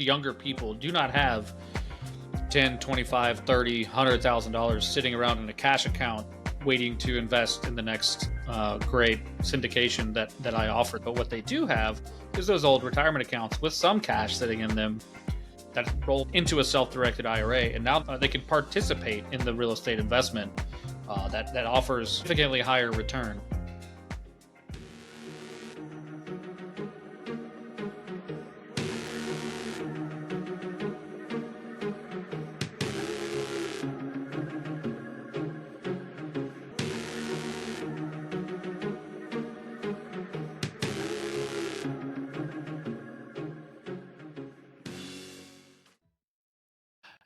younger people do not have 10, 25, 30, $100,000 sitting around in a cash account waiting to invest in the next great syndication that I offer. But what they do have is those old retirement accounts with some cash sitting in them that roll into a self-directed IRA, and now they can participate in the real estate investment that offers significantly higher return.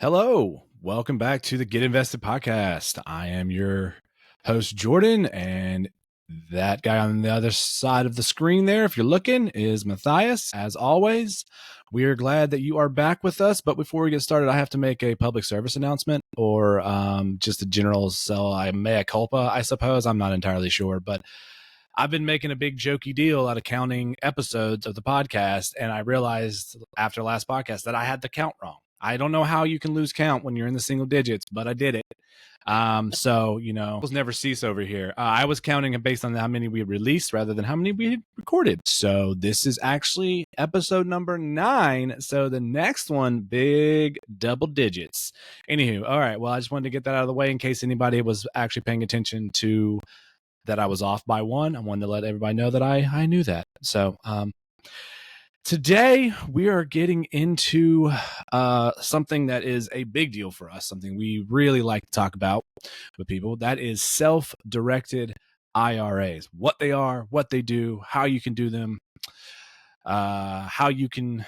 Hello, welcome back to the Get Invested podcast. I am your host, Jordan, and that guy on the other side of the screen there, if you're looking, is Matthias. As always, we are glad that you are back with us. But before we get started, I have to make a public service announcement or just a general mea culpa, I suppose. I'm not entirely sure, but I've been making a big jokey deal out of counting episodes of the podcast, and I realized after last podcast that I had the count wrong. I don't know how you can lose count when you're in the single digits, but I did it. So, we'll never cease over here. I was counting based on how many we released rather than how many we had recorded. So this is actually episode number 9. So the next one, big double digits. Anywho, all right. Well, I just wanted to get that out of the way in case anybody was actually paying attention to that I was off by 1. I wanted to let everybody know that I knew that. So, today, we are getting into something that is a big deal for us, something we really like to talk about with people. That is self-directed IRAs, what they are, what they do, how you can do them, how you can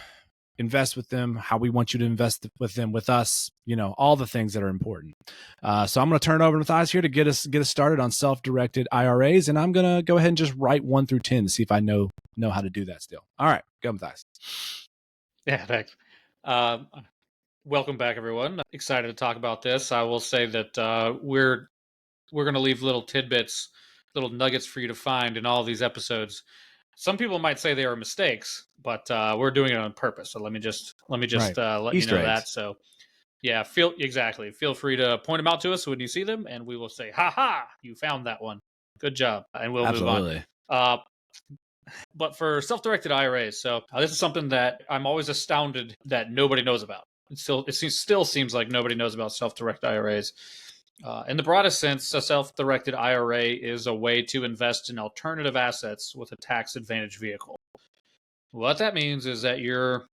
invest with them, how we want you to invest with them with us, all the things that are important. So I'm going to turn it over to Matthias here to get us started on self-directed IRAs, and I'm going to go ahead and just write 1 through 10 to see if I know how to do that still. All right, go Matthias. Yeah, thanks. Welcome back, everyone. Excited to talk about this. I will say that we're going to leave little tidbits, little nuggets for you to find in all of these episodes. Some people might say they are mistakes, but we're doing it on purpose. So let me just right. Let Easter you know eggs. That. So yeah, feel free to point them out to us when you see them, and we will say, "Ha ha, you found that one. Good job," and we'll move on. But for self-directed IRAs, so this is something that I'm always astounded that nobody knows about. It still seems like nobody knows about self-directed IRAs. In the broadest sense, a self-directed IRA is a way to invest in alternative assets with a tax-advantaged vehicle. What that means is that your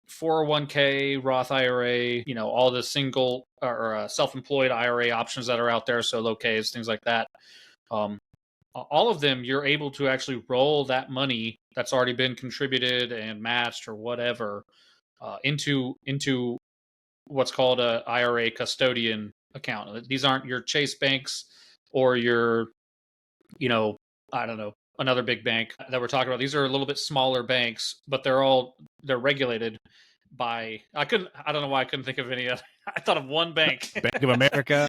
401k, Roth IRA, all the single or self-employed IRA options that are out there, so low Ks, things like that, all of them, you're able to actually roll that money that's already been contributed and matched or whatever into what's called a IRA custodian account. These aren't your Chase banks or your, I don't know, another big bank that we're talking about. These are a little bit smaller banks, but they're regulated by, I don't know why I couldn't think of any other. I thought of one bank. Bank of America.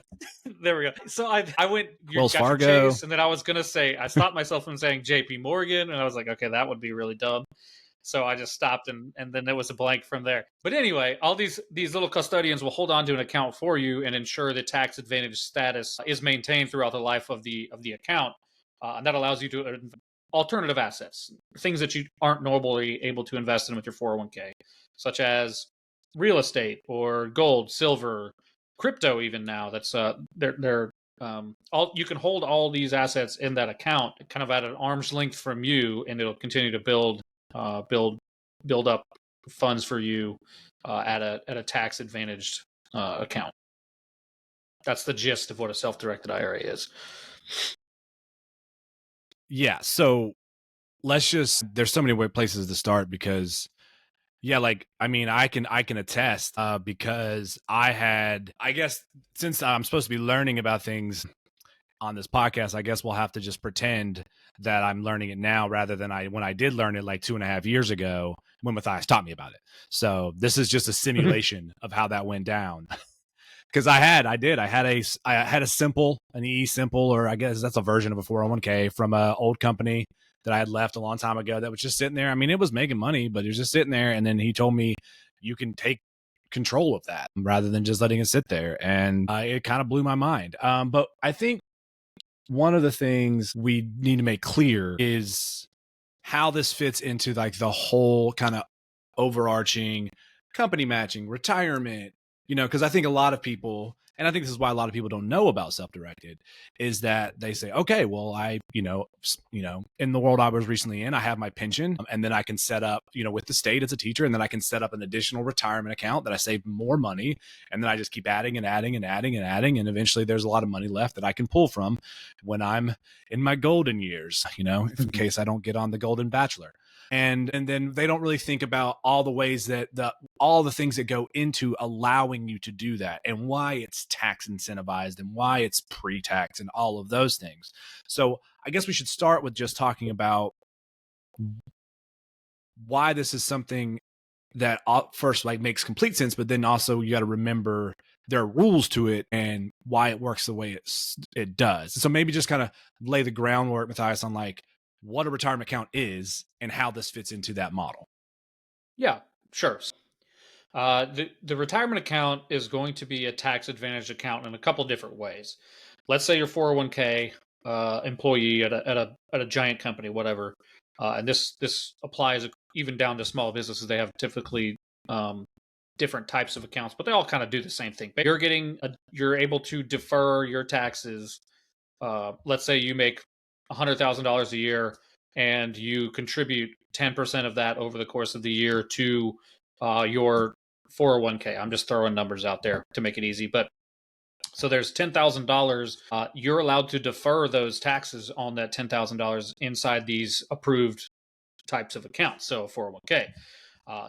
There we go. So I went Wells Fargo. Chase, and then I was going to say, I stopped myself from saying JP Morgan, and I was like, okay, that would be really dumb. So I just stopped, and then there was a blank from there. But anyway, all these little custodians will hold on to an account for you and ensure the tax advantage status is maintained throughout the life of the account. And that allows you to alternative assets, things that you aren't normally able to invest in with your 401k, such as real estate or gold, silver, crypto. Even now, that's they're all, you can hold all these assets in that account, kind of at an arm's length from you, and it'll continue to build up funds for you at a tax advantaged account. That's the gist of what a self-directed IRA is. Yeah, so there's so many places to start because I can attest because I guess since I'm supposed to be learning about things on this podcast, I guess we'll have to just pretend that I'm learning it now rather than when I did learn it like 2.5 years ago when Matthias taught me about it. So this is just a simulation of how that went down. Because I had a simple, an E simple, or I guess that's a version of a 401k from an old company that I had left a long time ago that was just sitting there. I mean, it was making money, but it was just sitting there. And then he told me, you can take control of that rather than just letting it sit there. And it kind of blew my mind. But I think one of the things we need to make clear is how this fits into like the whole kind of overarching company matching, retirement, because I think a lot of people, and I think this is why a lot of people don't know about self-directed, is that they say, okay, well, in the world I was recently in, I have my pension, and then I can set up, with the state as a teacher, and then I can set up an additional retirement account that I save more money, and then I just keep adding and adding and adding and adding, and eventually there's a lot of money left that I can pull from when I'm in my golden years, in case I don't get on the Golden Bachelor. And then they don't really think about all the ways that all the things that go into allowing you to do that, and why it's tax incentivized, and why it's pre-tax, and all of those things. So I guess we should start with just talking about why this is something that first like makes complete sense, but then also you got to remember there are rules to it and why it works the way it does. So maybe just kind of lay the groundwork, Matthias, on like what a retirement account is and how this fits into that model. Yeah, sure. The retirement account is going to be a tax advantage account in a couple different ways. Let's say you're 401k employee at a giant company, whatever, and this applies even down to small businesses. They have typically different types of accounts, but they all kind of do the same thing. But you're able to defer your taxes. Let's say you make $100,000 a year and you contribute 10% of that over the course of the year to your 401k. I'm just throwing numbers out there to make it easy, but so there's $10,000. You're allowed to defer those taxes on that $10,000 inside these approved types of accounts. So 401k.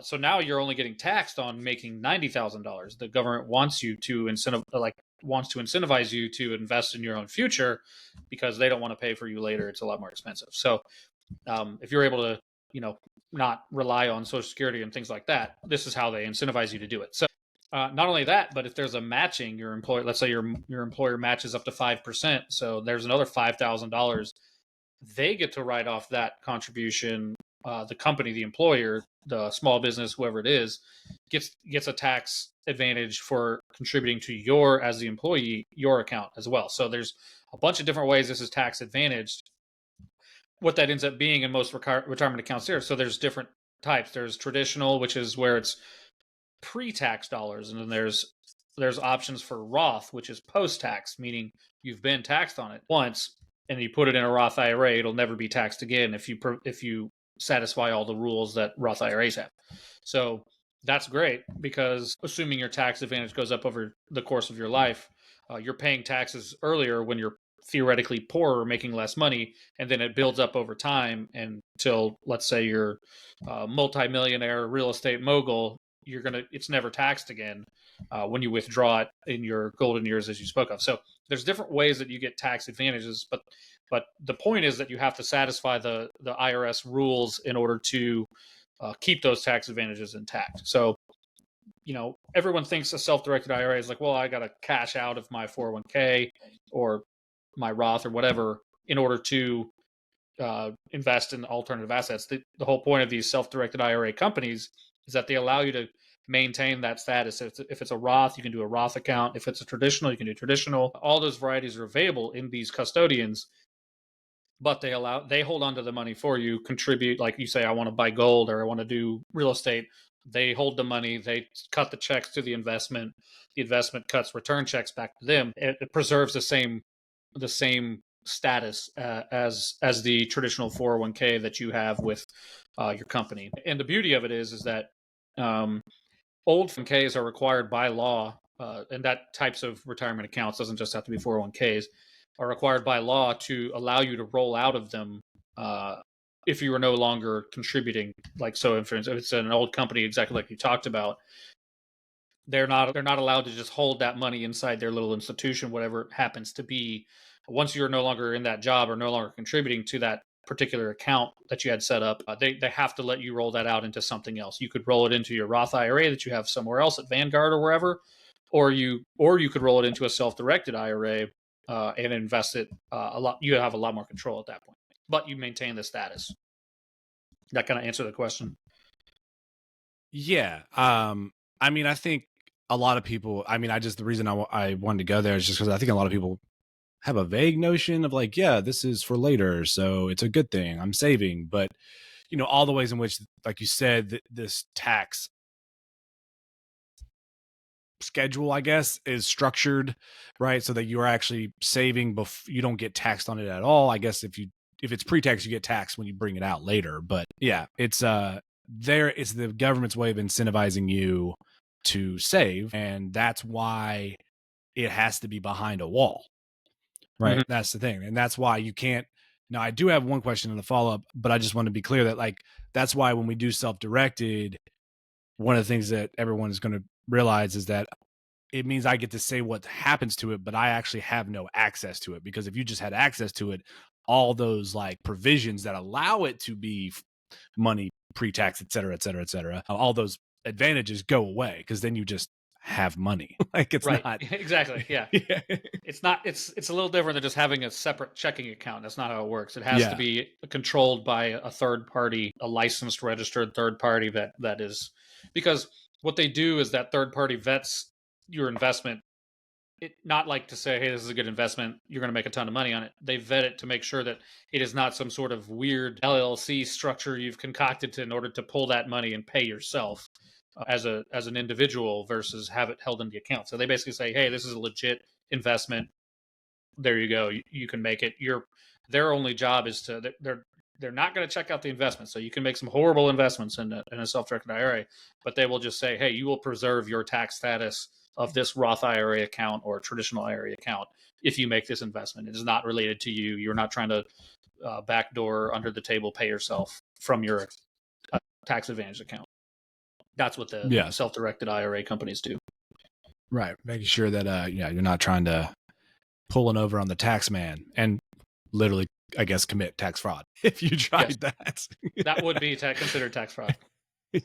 So now you're only getting taxed on making $90,000. The government wants you to incentivize you to invest in your own future because they don't want to pay for you later. It's a lot more expensive. So if you're able to, not rely on Social Security and things like that, this is how they incentivize you to do it. So not only that, but if there's a matching, your employer, let's say your employer matches up to 5%, so there's another $5,000. They get to write off that contribution. The company, the employer, the small business, whoever it is, gets a tax advantage for contributing to as the employee, your account as well. So there's a bunch of different ways this is tax advantaged. What that ends up being in most retirement accounts here. So there's different types. There's traditional, which is where it's pre-tax dollars, and then there's options for Roth, which is post-tax, meaning you've been taxed on it once and you put it in a Roth IRA, it'll never be taxed again if you satisfy all the rules that Roth IRAs have. So that's great because assuming your tax advantage goes up over the course of your life, you're paying taxes earlier when you're theoretically poorer, making less money, and then it builds up over time until, let's say, you're a multimillionaire real estate mogul. It's never taxed again when you withdraw it in your golden years, as you spoke of. So there's different ways that you get tax advantages, but the point is that you have to satisfy the IRS rules in order to keep those tax advantages intact. So everyone thinks a self-directed IRA is like, well, I got to cash out of my 401k or my Roth or whatever in order to invest in alternative assets. The whole point of these self-directed IRA companies is that they allow you to maintain that status. If it's a Roth, you can do a Roth account. If it's a traditional, you can do traditional. All those varieties are available in these custodians, but they hold on to the money for you, contribute. Like you say, I want to buy gold or I want to do real estate. They hold the money. They cut the checks to the investment. The investment cuts return checks back to them. It preserves the same status as the traditional 401k that you have with your company. And the beauty of it is that old 401ks are required by law, and that types of retirement accounts doesn't just have to be 401ks, are required by law to allow you to roll out of them if you are no longer contributing. Like, so for instance, if it's an old company, exactly like you talked about, they're not allowed to just hold that money inside their little institution, whatever it happens to be. Once you're no longer in that job or no longer contributing to that particular account that you had set up, they have to let you roll that out into something else. You could roll it into your Roth IRA that you have somewhere else at Vanguard or wherever, or you could roll it into a self-directed IRA and invest it a lot. You have a lot more control at that point, but you maintain the status. That kind of answer the question. Yeah. I mean, I think a lot of people, I mean, the reason I wanted to go there is just because I think a lot of people have a vague notion of like, yeah, this is for later. So it's a good thing. I'm saving. But, all the ways in which, like you said, this tax schedule, I guess, is structured, right? So that you're actually saving you don't get taxed on it at all. I guess if it's pre-tax, you get taxed when you bring it out later. But yeah, it's it's the government's way of incentivizing you to save, and that's why it has to be behind a wall, right? Mhm. That's the thing, and that's why you can't. Now, I do have one question in the follow up, but I just want to be clear that like that's why when we do self-directed, one of the things that everyone is going to realize is that it means I get to say what happens to it, but I actually have no access to it. Because if you just had access to it, all those like provisions that allow it to be money pre-tax, et cetera, et cetera, et cetera, all those advantages go away because then you just have money. Like it's Right. not. Exactly. Yeah. Yeah. It's not. It's a little different than just having a separate checking account. That's not how it works. It has to Yeah. be controlled by a third party, a licensed, registered third party that is, because what they do is that third party vets your investment. It not like to say, hey, this is a good investment, you're going to make a ton of money on it. They vet it to make sure that it is not some sort of weird LLC structure you've concocted in order to pull that money and pay yourself as an individual versus have it held in the account. So they basically say, hey, this is a legit investment. There you go. You can make it. Their only job is they're not going to check out the investment. So you can make some horrible investments in a self-directed IRA, but they will just say, hey, you will preserve your tax status of this Roth IRA account or traditional IRA account if you make this investment. It is not related to you. You're not trying to backdoor under the table pay yourself from your tax advantage account. That's what the Yeah. self-directed IRA companies do. Right. Making sure that you're not trying to pull one over on the tax man and literally, I guess, commit tax fraud if you Yes, tried that. that would be considered tax fraud.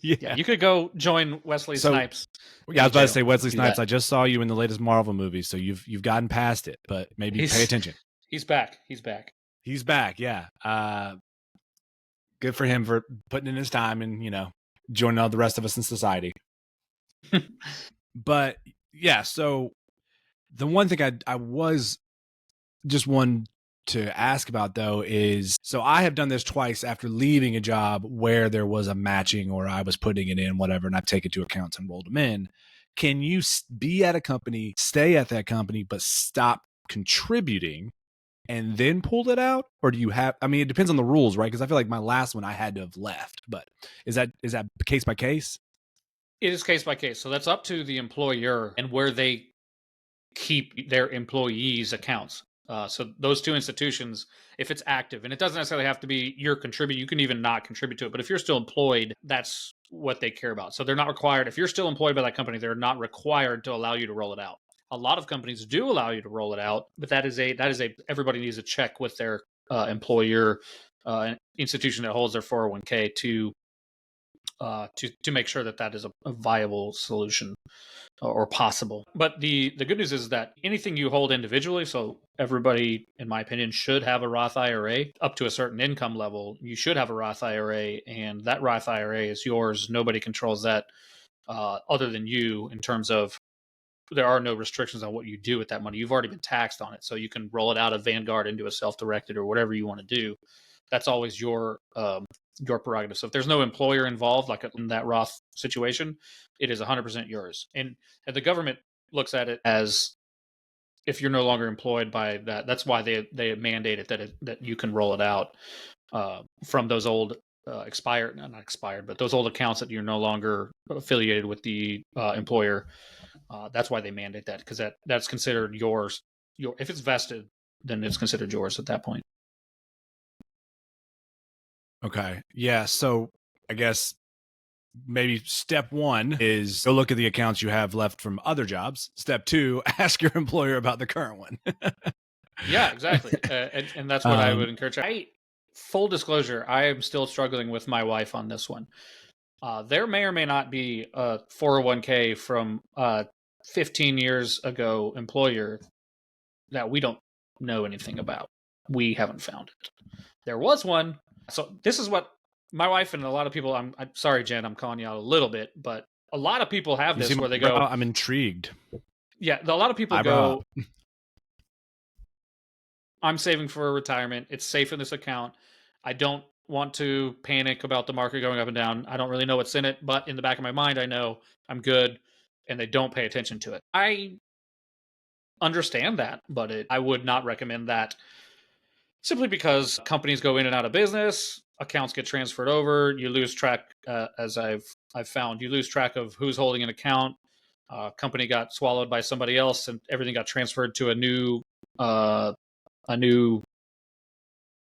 Yeah, Yeah. you could go join Wesley So Snipes yeah, in I the was about to jail say Wesley to do Snipes. that. I just saw you in the latest Marvel movie, so you've gotten past it, but maybe pay He's attention. he's back. He's back. He's back. Yeah. Good for him for putting in his time and joining all the rest of us in society. But yeah, so the one thing I was just one to ask about though is, so I have done this twice after leaving a job where there was a matching or I was putting it in whatever and I've taken to accounts and rolled them in. Can you be at a company, stay at that company, but stop contributing and then pulled it out? Or do you have, I mean, it depends on the rules, right? Because I feel like my last one I had to have left, but is that case by case? It is case by case. So that's up to the employer and where they keep their employees' accounts. So those two institutions, if it's active, and it doesn't necessarily have to be you're contributing, you can even not contribute to it. But if you're still employed, that's what they care about. So they're not required. If you're still employed by that company, they're not required to allow you to roll it out. A lot of companies do allow you to roll it out, but that is a everybody needs to check with their employer institution that holds their 401k to make sure that that is a viable solution or possible. But the good news is that anything you hold individually, so everybody, in my opinion, should have a Roth IRA up to a certain income level. You should have a Roth IRA, and that Roth IRA is yours. Nobody controls that other than you. In terms of there are no restrictions on what you do with that money. You've already been taxed on it, so you can roll it out of Vanguard into a self-directed or whatever you want to do. That's always your prerogative. So if there's no employer involved, like in that Roth situation, it is 100% yours. And the government looks at it as if you're no longer employed by that. That's why they mandate it that you can roll it out from those old expired, not expired, but those old accounts that you're no longer affiliated with the employer. That's why they mandate that, because that's considered yours. If it's vested, then it's considered yours at that point. Okay. Yeah. So I guess maybe step one is go look at the accounts you have left from other jobs. Step two, ask your employer about the current one. Yeah, exactly. And that's what I would encourage. Full disclosure, I am still struggling with my wife on this one. There may or may not be a 401k from 15 years ago employer that we don't know anything about. We haven't found it. There was one. So this is what my wife and a lot of people, I'm sorry, Jen, I'm calling you out a little bit, but a lot of people have You see this my where they brow? go, I'm intrigued. yeah, a lot of people Eyebrow go, up. I'm saving for retirement. It's safe in this account. I don't want to panic about the market going up and down. I don't really know what's in it, but in the back of my mind, I know I'm good, and they don't pay attention to it. I understand that, but I would not recommend that simply because companies go in and out of business, accounts get transferred over, you lose track, as I've found, you lose track of who's holding an account. Company got swallowed by somebody else, and everything got transferred to uh, a new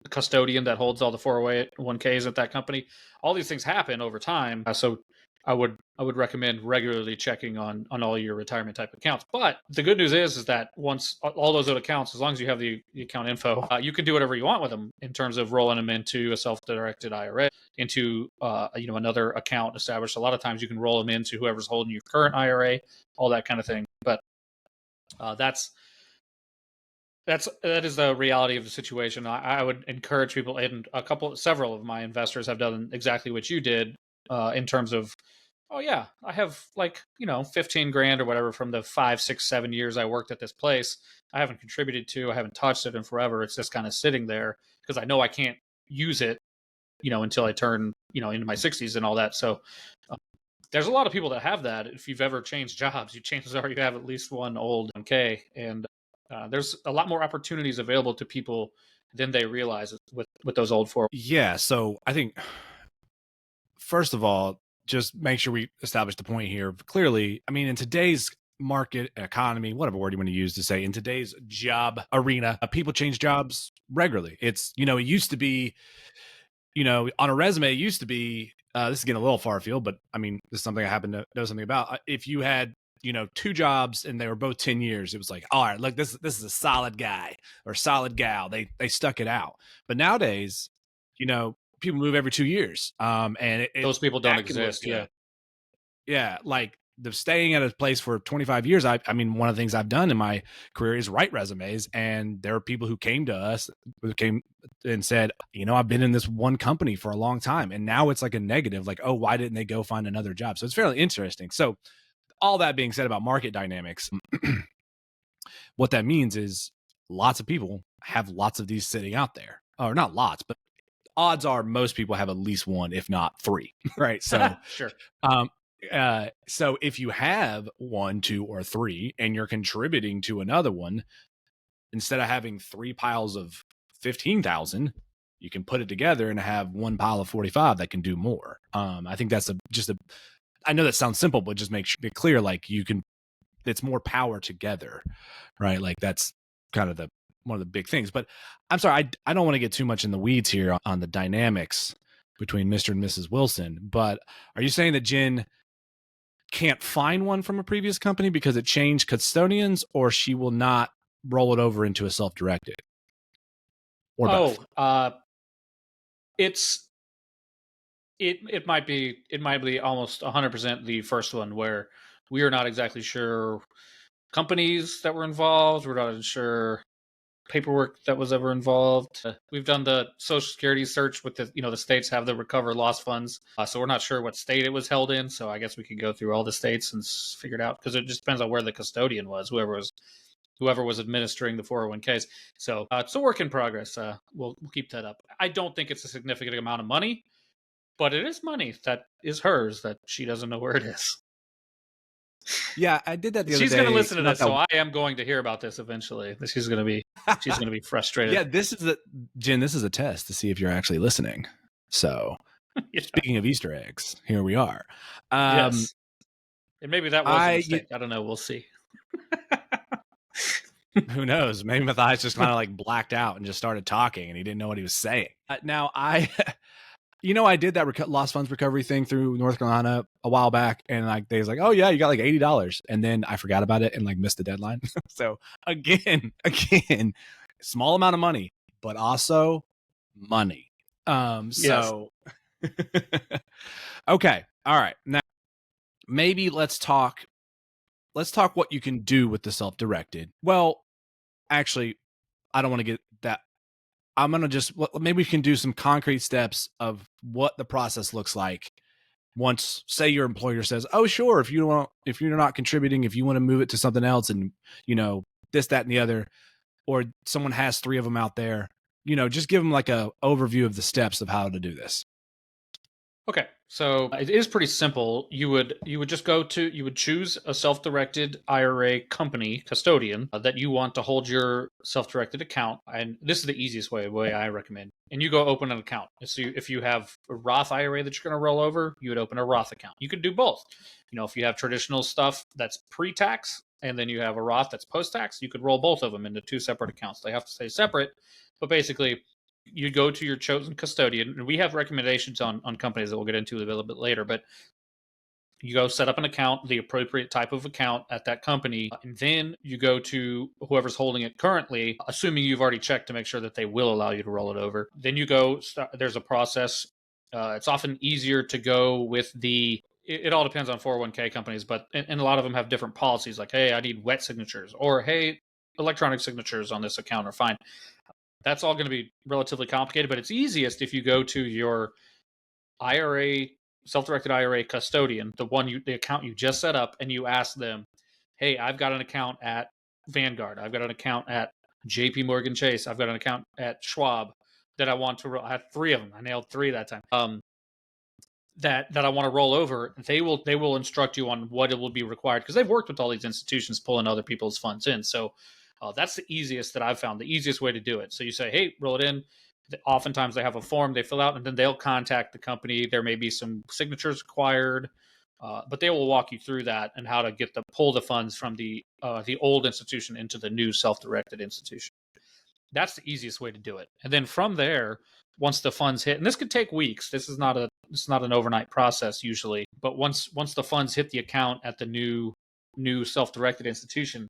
custodian that holds all the 401ks at that company. All these things happen over time. So I would recommend regularly checking on all your retirement type accounts. But the good news is that once all those accounts, as long as you have the account info, you can do whatever you want with them in terms of rolling them into a self-directed IRA, into another account established. A lot of times you can roll them into whoever's holding your current IRA, all that kind of thing. But that's that is the reality of the situation. I would encourage people, and several of my investors have done exactly what you did, in terms of, oh yeah, I have 15 grand or whatever from the 5, 6, 7 years I worked at this place. I haven't contributed to, I haven't touched it in forever. It's just kind of sitting there because I know I can't use it, until I turn, into my 60s and all that. So there's a lot of people that have that. If you've ever changed jobs, chances are you have at least one old K, and there's a lot more opportunities available to people than they realize with those old four. Yeah. So I think, first of all, just make sure we establish the point here clearly. I mean, in today's market economy, whatever word you want to use to say, in today's job arena, people change jobs regularly. It's, it used to be, on a resume, it used to be, this is getting a little far afield, but I mean, this is something I happen to know something about. If you had, two jobs and they were both 10 years, it was like, all right, look, this is a solid guy or solid gal. They stuck it out. But nowadays, people move every 2 years. And Those people don't that can look exist. Yeah. good. Yeah. Like the staying at a place for 25 years. I mean, one of the things I've done in my career is write resumes. And there are people who came to us who came and said, I've been in this one company for a long time. And now it's like a negative, like, oh, why didn't they go find another job? So it's fairly interesting. So all that being said about market dynamics, what that means is lots of people have lots of these sitting out there, or not lots, but odds are most people have at least one, if not three, right? So, Sure. So if you have 1, 2, or 3, and you're contributing to another one, instead of having 3 piles of 15,000, you can put it together and have one pile of 45 that can do more. I think that's I know that sounds simple, but just make sure it clear, like it's more power together, right? Like that's kind of one of the big things. But I'm sorry, I don't want to get too much in the weeds here on the dynamics between Mr. and Mrs. Wilson, but are you saying that Jen can't find one from a previous company because it changed custodians, or she will not roll it over into a self-directed, or both? It might be almost 100% the first one, where we are not exactly sure companies that were involved. We're not sure paperwork that was ever involved. We've done the Social Security search with the states have the recover loss funds, so we're not sure what state it was held in. So I guess we could go through all the states and figure it out, because it just depends on where the custodian was, whoever was administering the 401ks. So it's a work in progress. We'll keep that up. I don't think it's a significant amount of money, but it is money that is hers that she doesn't know where it is. Yeah, I did that the other She's day. going to listen to Not this, so I am going to hear about this eventually. She's going to be frustrated. Yeah, Jen, this is a test to see if you're actually listening. So, Yeah. speaking of Easter eggs, here we are. Yes. And maybe that was a mistake. I don't know. We'll see. Who knows? Maybe Matthias just kind of like blacked out and just started talking and he didn't know what he was saying. Now, I did that lost funds recovery thing through North Carolina a while back, and like they was like, oh yeah, you got like $80, and then I forgot about it and like missed the deadline. So again, small amount of money, but also money. So okay, all right. Now maybe let's talk what you can do with the self-directed. Well, actually, I don't want to get that. I'm going to just, maybe we can do some concrete steps of what the process looks like. Once, say your employer says, oh, sure, if you're not contributing, if you want to move it to something else and, this, that, and the other, or someone has 3 of them out there, just give them like a overview of the steps of how to do this. Okay, so it is pretty simple. You would just you would choose a self-directed IRA company custodian that you want to hold your self-directed account, and this is the easiest way I recommend. And you go open an account. So if you have a Roth IRA that you're going to roll over, you would open a Roth account. You could do both. If you have traditional stuff that's pre-tax, and then you have a Roth that's post-tax, you could roll both of them into 2 separate accounts. They have to stay separate, but basically you go to your chosen custodian, and we have recommendations on companies that we'll get into a little bit later, but you go set up an account, the appropriate type of account at that company, and then you go to whoever's holding it currently, assuming you've already checked to make sure that they will allow you to roll it over. Then you go, there's a process. It's often easier to go with it all depends on 401k companies, but and a lot of them have different policies like, hey, I need wet signatures, or hey, electronic signatures on this account are fine. That's all going to be relatively complicated, but it's easiest if you go to your IRA, self-directed IRA custodian, the account you just set up, and you ask them, hey, I've got an account at Vanguard. I've got an account at JP Morgan Chase. I've got an account at Schwab that I want to, I had 3 of them. I nailed 3 that time. That I want to roll over. They will instruct you on what it will be required, because they've worked with all these institutions pulling other people's funds in. So that's the easiest that I've found, the easiest way to do it. So you say, hey, roll it in. Oftentimes they have a form they fill out, and then they'll contact the company. There may be some signatures required, but they will walk you through that and how to pull the funds from the old institution into the new self-directed institution. That's the easiest way to do it. And then from there, once the funds hit, and this could take weeks. This is not an overnight process usually, but once the funds hit the account at the new self-directed institution,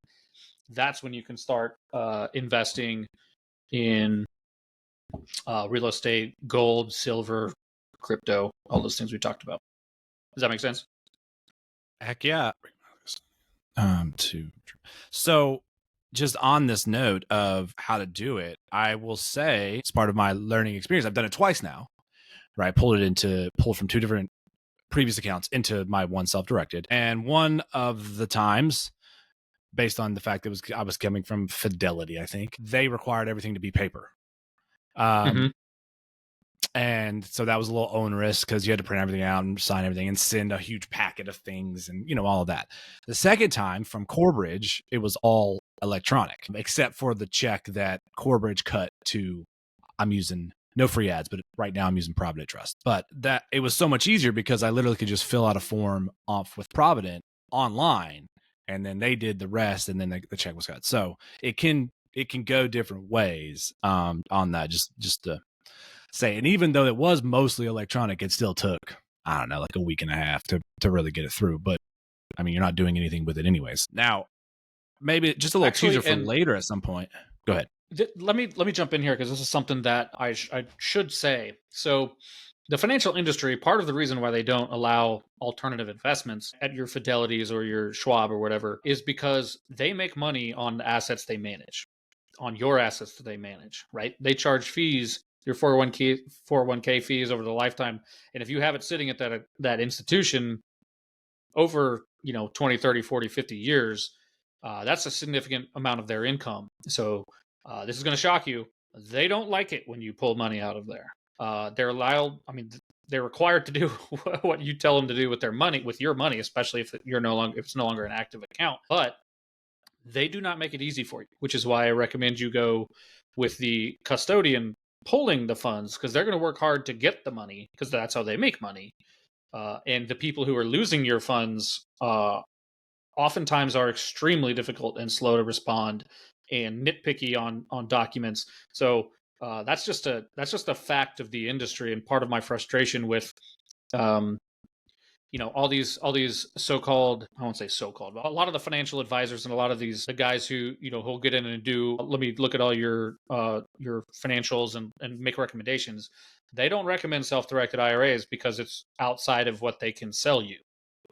that's when you can start investing in real estate, gold, silver, crypto, all those things we talked about. Does that make sense? Heck yeah. So just on this note of how to do it, I will say it's part of my learning experience. I've done it twice now, right? Pulled from 2 different previous accounts into my one self-directed. And one of the times, based on the fact that I was coming from Fidelity, I think, they required everything to be paper. And so that was a little onerous because you had to print everything out and sign everything and send a huge packet of things and, all of that. The second time from Corebridge, it was all electronic, except for the check that Corebridge cut to, I'm using no free ads, but right now I'm using Provident Trust. But that it was so much easier because I literally could just fill out a form off with Provident online, and then they did the rest, and then the check was cut. So it can go different ways on that, just to say. And even though it was mostly electronic, it still took, I don't know, like a week and a half to really get it through. But I mean, you're not doing anything with it anyways. Now, maybe just a little teaser for later at some point. Go ahead. Let me jump in here, because this is something that I should say. So the financial industry, part of the reason why they don't allow alternative investments at your Fidelities or your Schwab or whatever is because they make money on the assets they manage, on your assets that they manage, right? They charge fees, your 401k fees over the lifetime. And if you have it sitting at that institution over 20, 30, 40, 50 years, that's a significant amount of their income. So this is going to shock you. They don't like it when you pull money out of there. They're required to do what you tell them to do with their money, with your money, especially if it's no longer an active account. But they do not make it easy for you, which is why I recommend you go with the custodian pulling the funds, because they're going to work hard to get the money, because that's how they make money. And the people who are losing your funds oftentimes are extremely difficult and slow to respond and nitpicky on documents. So that's just a fact of the industry, and part of my frustration with all these so-called, I won't say so-called, but a lot of the financial advisors and a lot of the guys who who'll get in and do, let me look at all your financials and make recommendations. They don't recommend self-directed IRAs because it's outside of what they can sell you,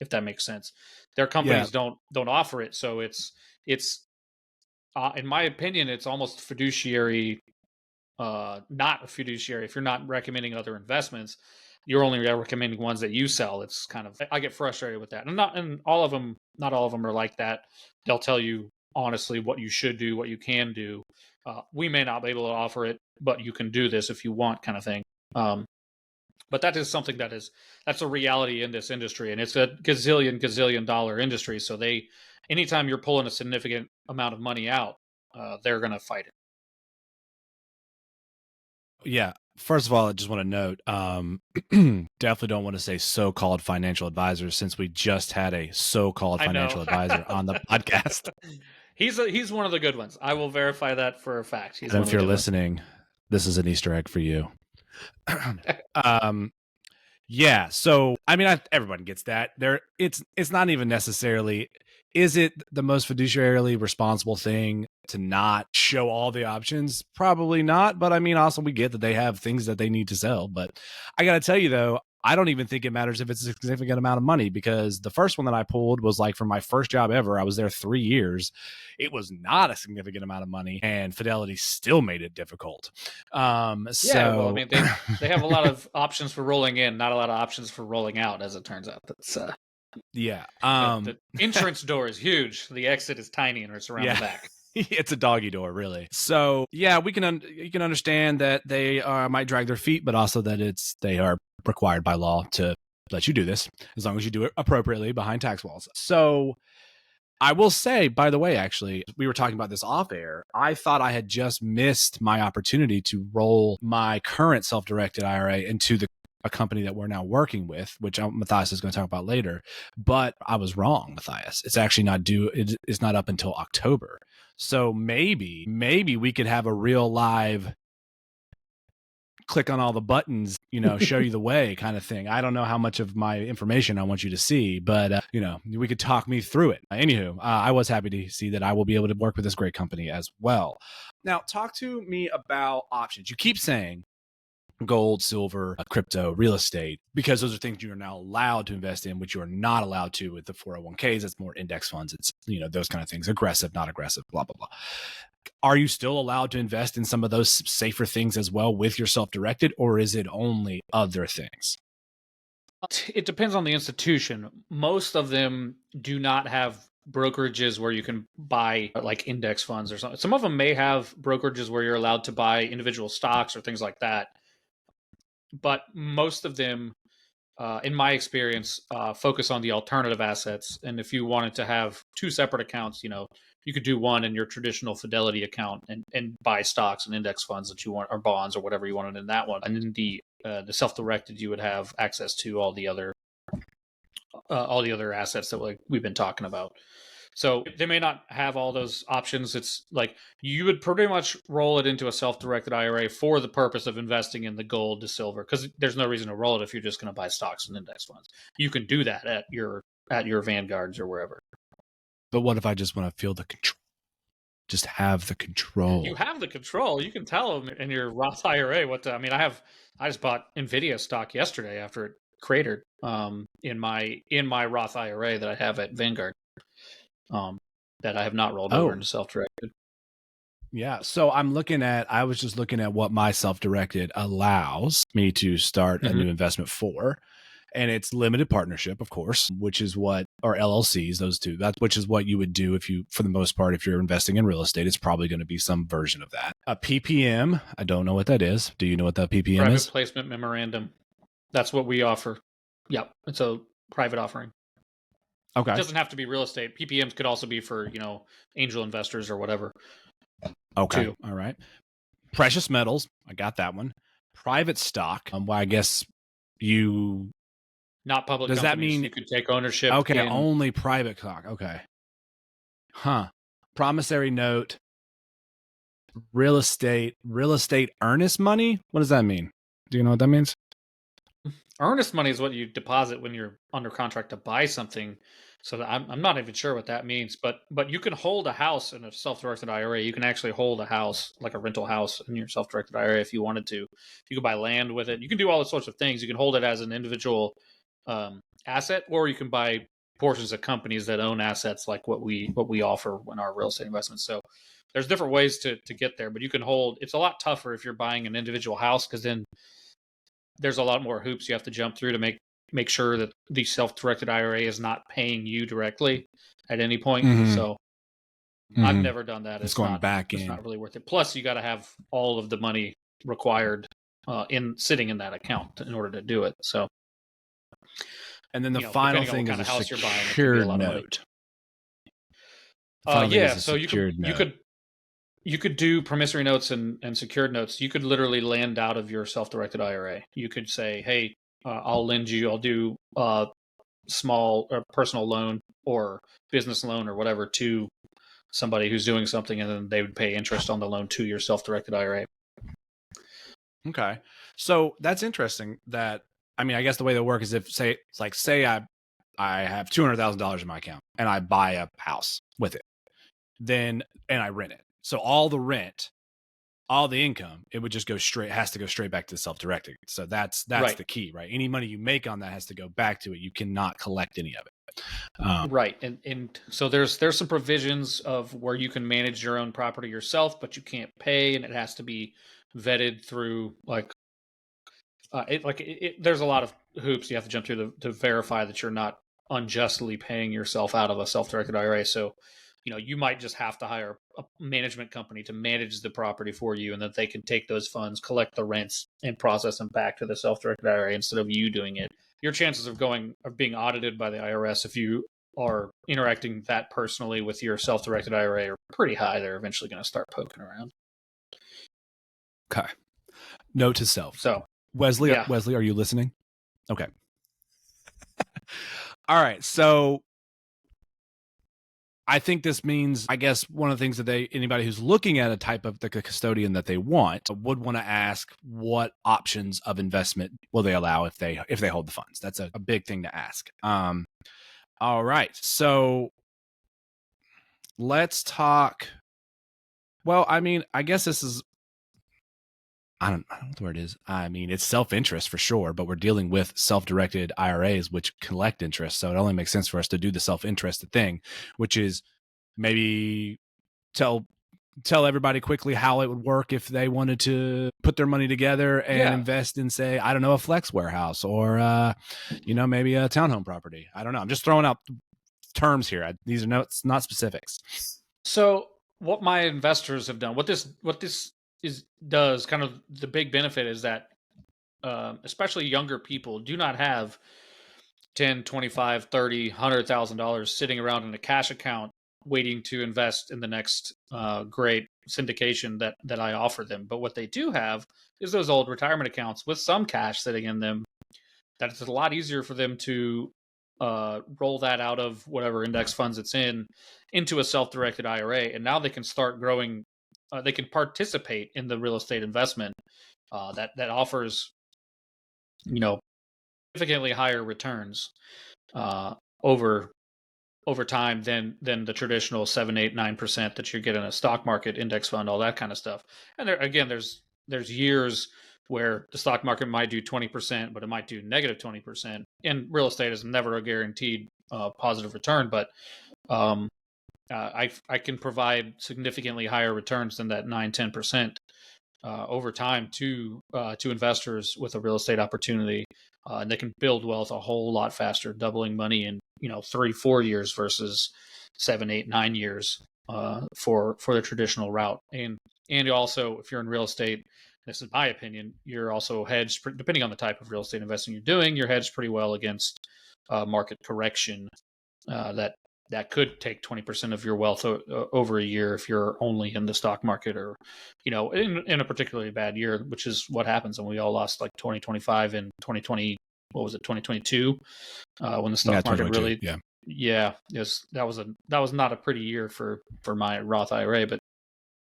if that makes sense. Their companies don't offer it, so it's in my opinion, it's almost fiduciary not a fiduciary, if you're not recommending other investments, you're only recommending ones that you sell. It's kind of, I get frustrated with that. And all of them, not all of them are like that. They'll tell you honestly what you should do, what you can do. We may not be able to offer it, but you can do this if you want, kind of thing. But that is something that's a reality in this industry, and it's a gazillion dollar industry. So anytime you're pulling a significant amount of money out, they're going to fight it. Yeah. First of all, I just want to note, definitely don't want to say so-called financial advisors, since we just had a so-called financial advisor on the podcast. He's one of the good ones. I will verify that for a fact. He's And one if of you're the good listening, this is an Easter egg for you. Yeah. So, I mean, everyone gets that. It's not even necessarily, is it the most fiduciarily responsible thing to not show all the options? Probably not. But I mean, also we get that they have things that they need to sell. But I got to tell you though, I don't even think it matters if it's a significant amount of money, because the first one that I pulled was like for my first job ever. I was there 3 years. It was not a significant amount of money, and Fidelity still made it difficult. Yeah, well, I mean, they have a lot of options for rolling in, not a lot of options for rolling out, as it turns out. That's yeah. the entrance door is huge. The exit is tiny, and it's around the back. It's a doggy door, really. So yeah, you can understand that they might drag their feet, but also that they are required by law to let you do this, as long as you do it appropriately behind tax walls. So I will say, by the way, actually, we were talking about this off air. I thought I had just missed my opportunity to roll my current self-directed IRA into a company that we're now working with, which Matthias is going to talk about later. But I was wrong, Matthias. It's actually not due. It's not up until October. So maybe we could have a real live click on all the buttons, show you the way kind of thing. I don't know how much of my information I want you to see, but, we could talk me through it. Anywho, I was happy to see that I will be able to work with this great company as well. Now, talk to me about options. You keep saying gold, silver, crypto, real estate, because those are things you're now allowed to invest in, which you are not allowed to with the 401ks. It's more index funds. It's, those kind of things, aggressive, not aggressive, blah, blah, blah. Are you still allowed to invest in some of those safer things as well with your self-directed, or is it only other things? It depends on the institution. Most of them do not have brokerages where you can buy like index funds or something. Some of them may have brokerages where you're allowed to buy individual stocks or things like that. But most of them, in my experience, focus on the alternative assets. And if you wanted to have two separate accounts, you could do one in your traditional Fidelity account and buy stocks and index funds that you want, or bonds or whatever you wanted in that one. And then the self-directed, you would have access to all the other assets that we've been talking about. So they may not have all those options. It's like you would pretty much roll it into a self-directed IRA for the purpose of investing in the gold to silver, because there's no reason to roll it if you're just going to buy stocks and index funds. You can do that at your Vanguards or wherever. But what if I just want to feel the control? Just have the control. You have the control. You can tell them in your Roth IRA what to, I just bought Nvidia stock yesterday after it cratered in my Roth IRA that I have at Vanguard. That I have not rolled over into self-directed. Yeah. So I was just looking at what my self-directed allows me to start a new investment for. And it's limited partnership, of course, which is or LLCs, those two, which is what you would do for the most part, if you're investing in real estate, it's probably going to be some version of that. A PPM, I don't know what that is. Do you know what that PPM is? Private placement memorandum. That's what we offer. Yep. It's a private offering. Okay. It doesn't have to be real estate. PPMs could also be for, angel investors or whatever. Okay. Too. All right. Precious metals. I got that one. Private stock. Well, I guess not public. Does that mean you could take ownership? Okay. Only private stock. Okay. Promissory note. Real estate earnest money. What does that mean? Do you know what that means? Earnest money is what you deposit when you're under contract to buy something. So I'm not even sure what that means, but you can hold a house in a self-directed IRA. You can actually hold a house, like a rental house, in your self-directed IRA if you wanted to. You can buy land with it. You can do all sorts of things. You can hold it as an individual asset, or you can buy portions of companies that own assets, like what we offer in our real estate investments. So there's different ways to get there, but you can hold. It's a lot tougher if you're buying an individual house, because then there's a lot more hoops you have to jump through to make sure that the self-directed IRA is not paying you directly at any point. So I've never done that. It's going back It's in. not really worth it. Plus, you got to have all of the money required in sitting in that account in order to do it. So, and then the final thing is a secured note. Yeah, so you could do promissory notes and secured notes. You could literally lend out of your self-directed IRA. You could say, "Hey, I'll lend you. I'll do small or personal loan or business loan or whatever to somebody who's doing something," and then they would pay interest on the loan to your self-directed IRA. Okay, so that's interesting. That, I mean, I guess the way that work is if say I have $200,000 in my account and I buy a house with it, then and I rent it. So all the rent, all the income, it would just has to go straight back to the self-directed. So that's Right. the key, right? Any money you make on that has to go back to it. You cannot collect any of it. Right. And so there's some provisions of where you can manage your own property yourself, but you can't pay, and it has to be vetted through there's a lot of hoops you have to jump through to verify that you're not unjustly paying yourself out of a self-directed IRA. So, you might just have to hire a management company to manage the property for you, and that they can take those funds, collect the rents, and process them back to the self-directed IRA instead of you doing it. Your chances of being audited by the IRS, if you are interacting that personally with your self-directed IRA, are pretty high. They're eventually going to start poking around. Okay. Note to self. So, Wesley, yeah. Wesley, are you listening? Okay. All right. So I think this means, I guess, one of the things that anybody who's looking at a type of the custodian that they would want to ask, what options of investment will they allow if they hold the funds? That's a big thing to ask. All right. So let's talk. Well, I mean, I guess this is, I don't know what the word is. I mean, it's self-interest for sure, but we're dealing with self-directed IRAs, which collect interest. So it only makes sense for us to do the self-interest thing, which is maybe tell everybody quickly how it would work if they wanted to put their money together and invest in, say, I don't know, a flex warehouse or, maybe a townhome property. I don't know. I'm just throwing out terms here. These are not specifics. So what my investors have done, what this does, kind of the big benefit is that especially younger people do not have 10, 25, 30, $100,000 sitting around in a cash account waiting to invest in the next great syndication that I offer them. But what they do have is those old retirement accounts with some cash sitting in them, that it's a lot easier for them to roll that out of whatever index funds it's into a self-directed IRA. And now they can start growing. They can participate in the real estate investment that offers, significantly higher returns over time than the traditional 7, 8, 9% that you get in a stock market index fund, all that kind of stuff. And there's years where the stock market might do 20%, but it might do negative 20%. And real estate is never a guaranteed positive return, but I can provide significantly higher returns than that 9, 10% over time to investors with a real estate opportunity, and they can build wealth a whole lot faster, doubling money in 3, 4 years versus 7, 8, 9 years for the traditional route. And also, if you're in real estate, this is my opinion, you're also hedged, depending on the type of real estate investing you're doing, you're hedged pretty well against market correction that could take 20% of your wealth over a year if you're only in the stock market, or, in a particularly bad year, which is what happens. And we all lost like 2025 and 2020. What was it? 2022 when the stock market really, that was not a pretty year for my Roth IRA. But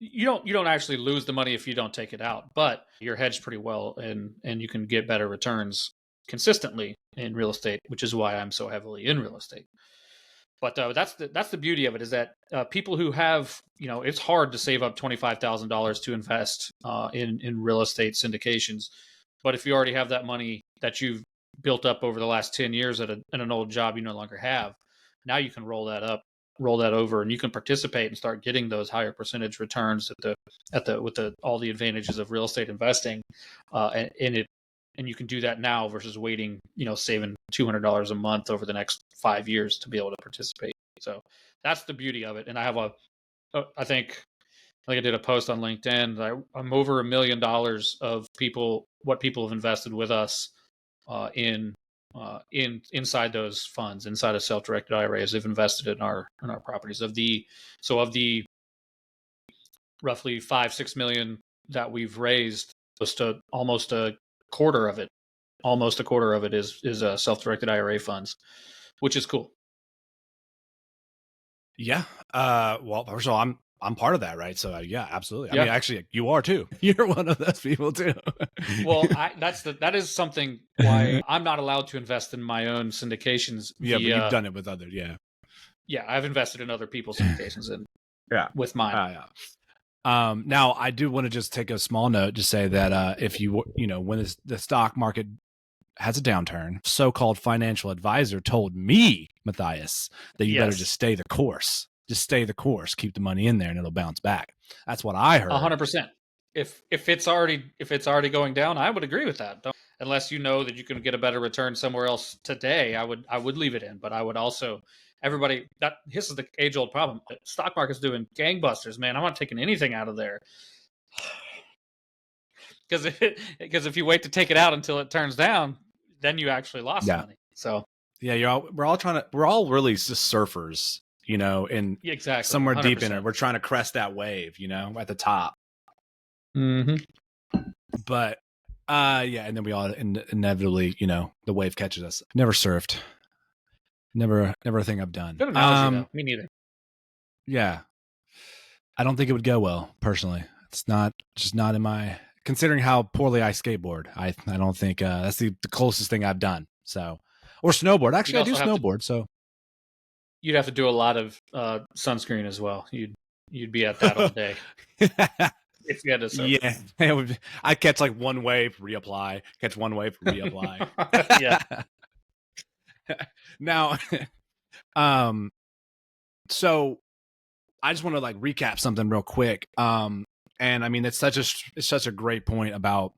you don't actually lose the money if you don't take it out, but you're hedged pretty well, and you can get better returns consistently in real estate, which is why I'm so heavily in real estate. But that's the beauty of it, is that people who have, it's hard to save up $25,000 to invest in real estate syndications. But if you already have that money that you've built up over the last 10 years at an old job you no longer have, now you can roll that up roll that over, and you can participate and start getting those higher percentage returns with all the advantages of real estate investing, and you can do that now versus waiting, saving $200 a month over the next 5 years to be able to participate. So that's the beauty of it. And I think, like I did a post on LinkedIn, I'm over $1 million of what people have invested with us inside those funds, inside of self-directed IRAs. They've invested in our properties. Of the roughly 5-6 million that we've raised, almost a quarter of it is self-directed IRA funds, which is cool. Yeah. Well, first of all, I'm part of that, right? So yeah, absolutely. Yeah. I mean, actually, you are too. You're one of those people too. Well, that is something why I'm not allowed to invest in my own syndications. Yeah, but you've done it with others. Yeah. Yeah, I've invested in other people's syndications and with mine. Now I do want to just take a small note to say that if when the stock market has a downturn, so-called financial advisor told me, Matthias, that you better just stay the course. Just stay the course, keep the money in there, and it'll bounce back. That's what I heard. 100%. If it's already going down, I would agree with that. Unless you know that you can get a better return somewhere else today, I would leave it in. But I would also, this is the age-old problem. The stock market's doing gangbusters, man. I'm not taking anything out of there. Because if you wait to take it out until it turns down, then you actually lost money. So yeah, we're all really just surfers, and exactly somewhere 100%. deep in it, we're trying to crest that wave, at the top. Mm-hmm. But and then we all inevitably, the wave catches us. Never surfed. Never a thing I've done. Good analogy, though. Me neither. Yeah, I don't think it would go well personally. It's just not in my. Considering how poorly I skateboard, I don't think that's the closest thing I've done. So, or snowboard. Actually, I do snowboard. So you'd have to do a lot of sunscreen as well. You'd be at that all day. If you had to surf. Yeah, I'd catch like one wave, reapply. Catch one wave, reapply. Yeah. Now, so I just want to recap something real quick. And I mean, it's such a great point about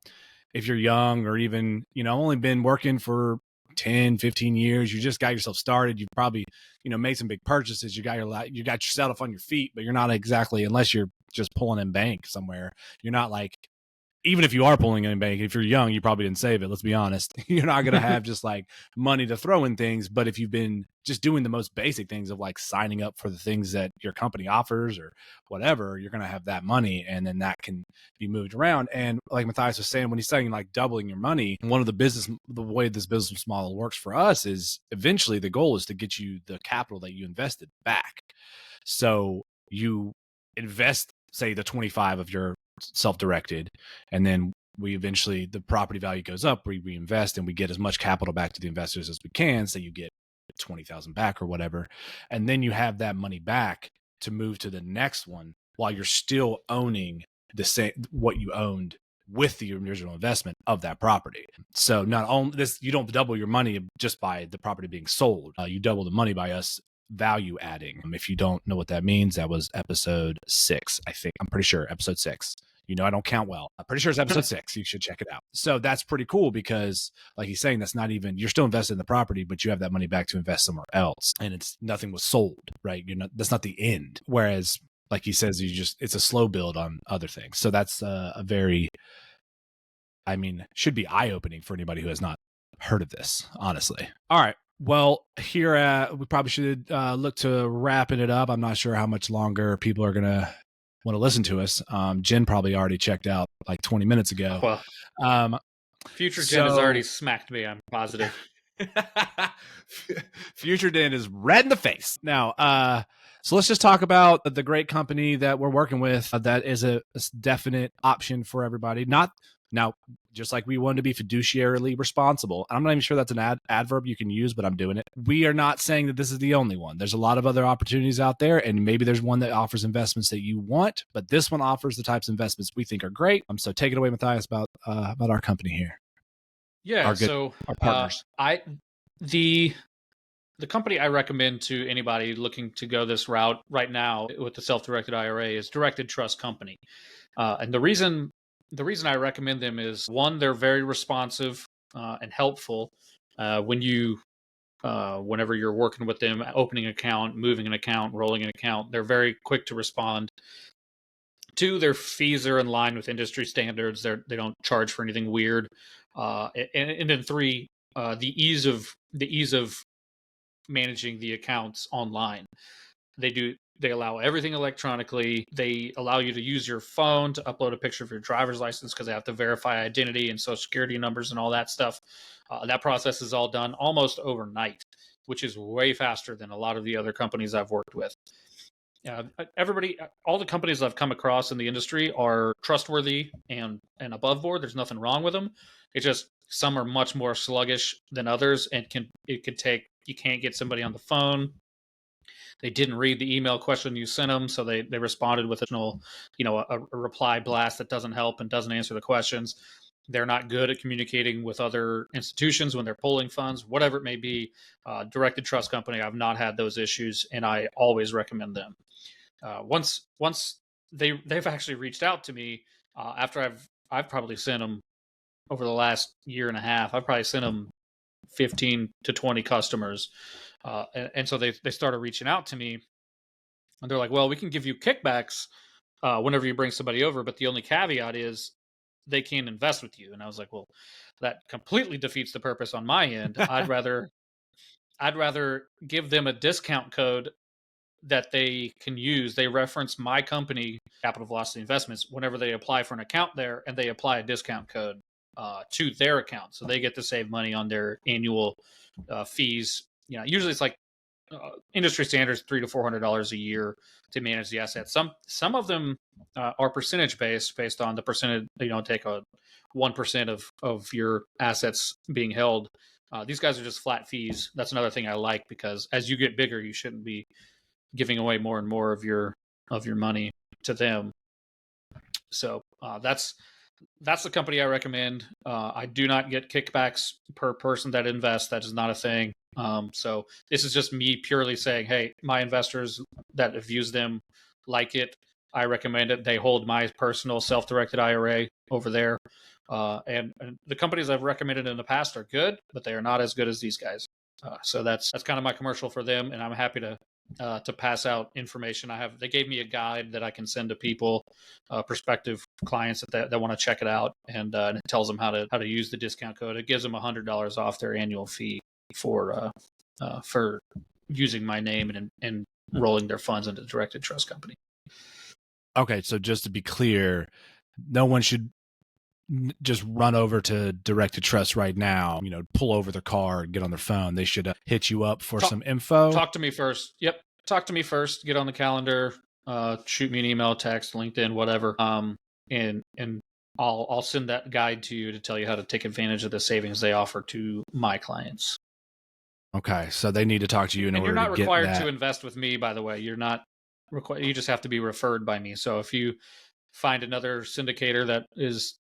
if you're young or even, only been working for 10, 15 years, you just got yourself started. You've probably, made some big purchases. You got yourself on your feet, but you're not exactly, unless you're just pulling in bank somewhere. You're not even if you are pulling in bank, if you're young, you probably didn't save it. Let's be honest. You're not going to have just money to throw in things. But if you've been just doing the most basic things of signing up for the things that your company offers or whatever, you're going to have that money, and then that can be moved around. And like Matthias was saying, when he's saying doubling your money, one of the way this business model works for us is eventually the goal is to get you the capital that you invested back. So you invest, say, the 25 of your self-directed, and then the property value goes up, we reinvest, and we get as much capital back to the investors as we can. So you get 20,000 back or whatever, and then you have that money back to move to the next one while you're still owning the same what you owned with the original investment of that property. So not only this, you don't double your money just by the property being sold. You double the money by us value adding. If you don't know what that means, that was episode 6, I think. I'm pretty sure episode 6. I don't count well. I'm pretty sure it's episode 6. You should check it out. So that's pretty cool because, like he's saying, that's not even, you're still invested in the property, but you have that money back to invest somewhere else. And nothing was sold, right? That's not the end. Whereas, like he says, it's a slow build on other things. So that's should be eye-opening for anybody who has not heard of this, honestly. All right. Well, here we probably should look to wrapping it up. I'm not sure how much longer people are going to want to listen to us. Jen probably already checked out 20 minutes ago. Well, future Jen has already smacked me, I'm positive. Future Jen is red in the face. Now, so let's just talk about the great company that we're working with that is a definite option for everybody. Now, just like we want to be fiduciarily responsible, I'm not even sure that's an adverb you can use, but I'm doing it. We are not saying that this is the only one. There's a lot of other opportunities out there, and maybe there's one that offers investments that you want, but this one offers the types of investments we think are great. So take it away, Matthias, about our company here. Yeah, our partners. The company I recommend to anybody looking to go this route right now with the self-directed IRA is Directed Trust Company. And the reason I recommend them is, one, they're very responsive and helpful when you whenever you're working with them, opening an account, moving an account, rolling an account. They're very quick to respond. Two, their fees are in line with industry standards. They don't charge for anything weird. And then three, the ease of managing the accounts online. They allow everything electronically. They allow you to use your phone to upload a picture of your driver's license because they have to verify identity and social security numbers and all that stuff. That process is all done almost overnight, which is way faster than a lot of the other companies I've worked with. All the companies I've come across in the industry are trustworthy and above board. There's nothing wrong with them. It's just some are much more sluggish than others, and you can't get somebody on the phone. They didn't read the email question you sent them, so they responded with a reply blast that doesn't help and doesn't answer the questions. They're not good at communicating with other institutions when they're pulling funds, whatever it may be. Directed Trust Company, I've not had those issues, and I always recommend them. Once they've actually reached out to me after I've probably sent them over the last year and a half. I've probably sent them 15 to 20 customers. And so they started reaching out to me, and they're like, well, we can give you kickbacks whenever you bring somebody over, but the only caveat is they can't invest with you. And I was like, well, that completely defeats the purpose on my end. I'd rather give them a discount code that they can use. They reference my company, Capital Velocity Investments, whenever they apply for an account there, and they apply a discount code to their account, so they get to save money on their annual fees. Usually it's like industry standards $300 to $400 a year to manage the assets. Some of them are percentage based on the percentage. Take a 1% of your assets being held. These guys are just flat fees. That's another thing I like, because as you get bigger, you shouldn't be giving away more and more of your money to them. So that's the company I recommend. I do not get kickbacks per person that invests. That is not a thing. So this is just me purely saying, hey, my investors that have used them like it. I recommend it. They hold my personal self-directed IRA over there. And the companies I've recommended in the past are good, but they are not as good as these guys. So that's kind of my commercial for them, and I'm happy to pass out information. They gave me a guide that I can send to people, prospective clients that want to check it out, and it tells them how to use the discount code. It gives them $100 off their annual fee for using my name and rolling their funds into Directed Trust Company. Okay, so just to be clear, no one should just run over to Directed Trust right now, pull over their car and get on their phone. They should hit you up for some info. Talk to me first. Yep. Talk to me first. Get on the calendar. Shoot me an email, text, LinkedIn, whatever. And I'll send that guide to you to tell you how to take advantage of the savings they offer to my clients. Okay, so they need to talk to you in order to get that. You're not required to invest with me, by the way. You're not required. You just have to be referred by me. So if you find another syndicator that is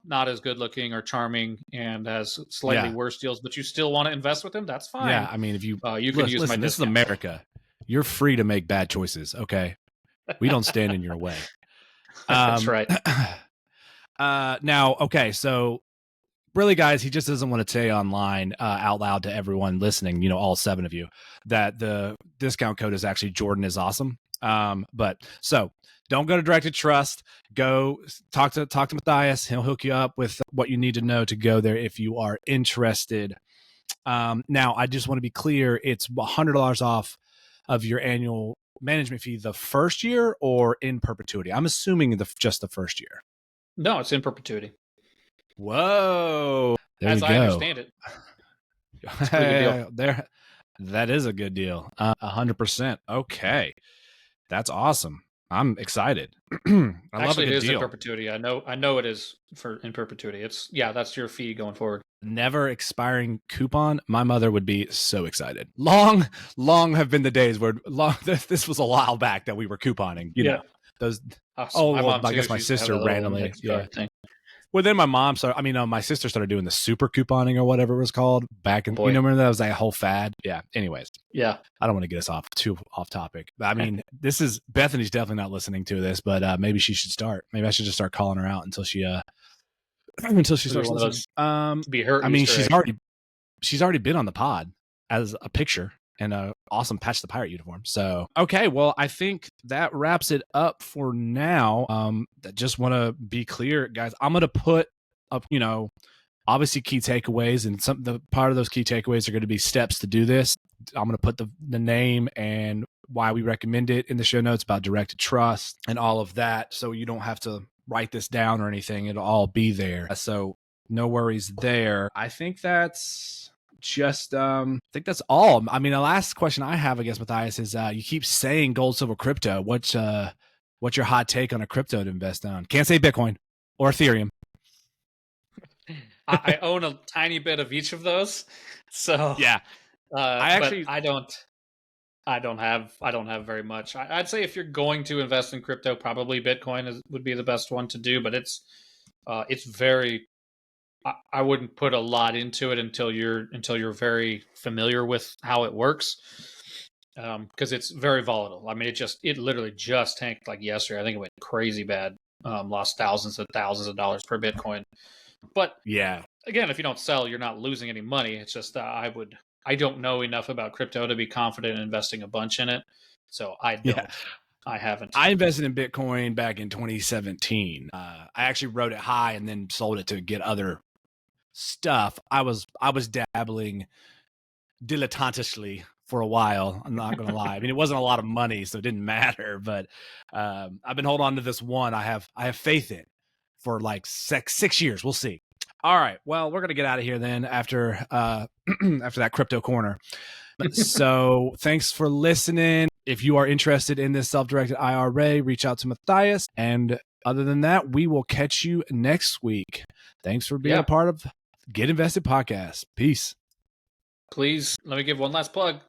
not as good looking or charming and has slightly worse deals, but you still want to invest with them, that's fine. Yeah, I mean, if you can use my discount. This is America. You're free to make bad choices. Okay, we don't stand in your way. That's right. Now, okay, so really, guys, he just doesn't want to say online out loud to everyone listening, all 7 of you, that the discount code is actually Jordan is awesome. But so don't go to Directed Trust. Go talk to Matthias. He'll hook you up with what you need to know to go there if you are interested. Now, I just want to be clear. It's $100 off of your annual management fee the first year, or in perpetuity? I'm assuming just the first year. No, it's in perpetuity. Whoa. There As you I go. understand it. It's a pretty good deal. That is a good deal. 100%. Okay. That's awesome. I'm excited. Actually, love a good it is deal. In perpetuity. I know it is in perpetuity. That's your fee going forward. Never expiring coupon. My mother would be so excited. Long have been the days where this was a while back that we were couponing. Those. I guess my sister randomly. Thing. Well, then my sister started doing the super couponing or whatever it was called back in, Boy. remember that was like a whole fad. Yeah. Anyways, Yeah. I don't want to get us too off topic. I mean, Bethany's definitely not listening to this, but maybe she should start. Maybe I should just start calling her out until she starts One of listening. those be hurt I mean, Easter egg. she's already been on the pod as a picture and a awesome Patch the Pirate uniform. So, okay, well, I think that wraps it up for now. I just want to be clear, guys. I'm going to put up, obviously key takeaways, and the part of those key takeaways are going to be steps to do this. I'm going to put the name and why we recommend it in the show notes about directed trust and all of that. So you don't have to write this down or anything. It'll all be there. So no worries there. I think that's just I think that's all. I mean, the last question I have, I guess, Matthias, is you keep saying gold, silver, crypto. What's your hot take on a crypto to invest on? Can't say Bitcoin or Ethereum. I own a tiny bit of each of those, so yeah. But I don't have very much. I'd say if you're going to invest in crypto, probably Bitcoin would be the best one to do. But it's very. I wouldn't put a lot into it until you're very familiar with how it works, because it's very volatile. I mean, it literally just tanked like yesterday. I think it went crazy bad. Lost thousands and thousands of dollars per Bitcoin. But yeah, again, if you don't sell, you're not losing any money. It's just I don't know enough about crypto to be confident in investing a bunch in it, so I don't. Yeah. I haven't. I invested in Bitcoin back in 2017. I actually wrote it high and then sold it to get other stuff. I was dabbling dilettantishly for a while. I'm not going to lie. I mean, it wasn't a lot of money, so it didn't matter. But I've been holding on to this one. I have faith in for like 6 years. We'll see. All right. Well, we're going to get out of here then after after that crypto corner. So thanks for listening. If you are interested in this self-directed IRA, reach out to Matthias. And other than that, we will catch you next week. Thanks for being a part of Get Invested Podcast. Peace. Please, let me give one last plug.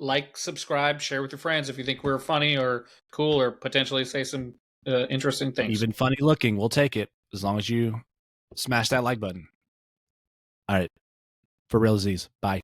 Like, subscribe, share with your friends if you think we're funny or cool or potentially say some interesting things. Even funny looking, we'll take it as long as you smash that like button. All right. For real, Aziz. Bye.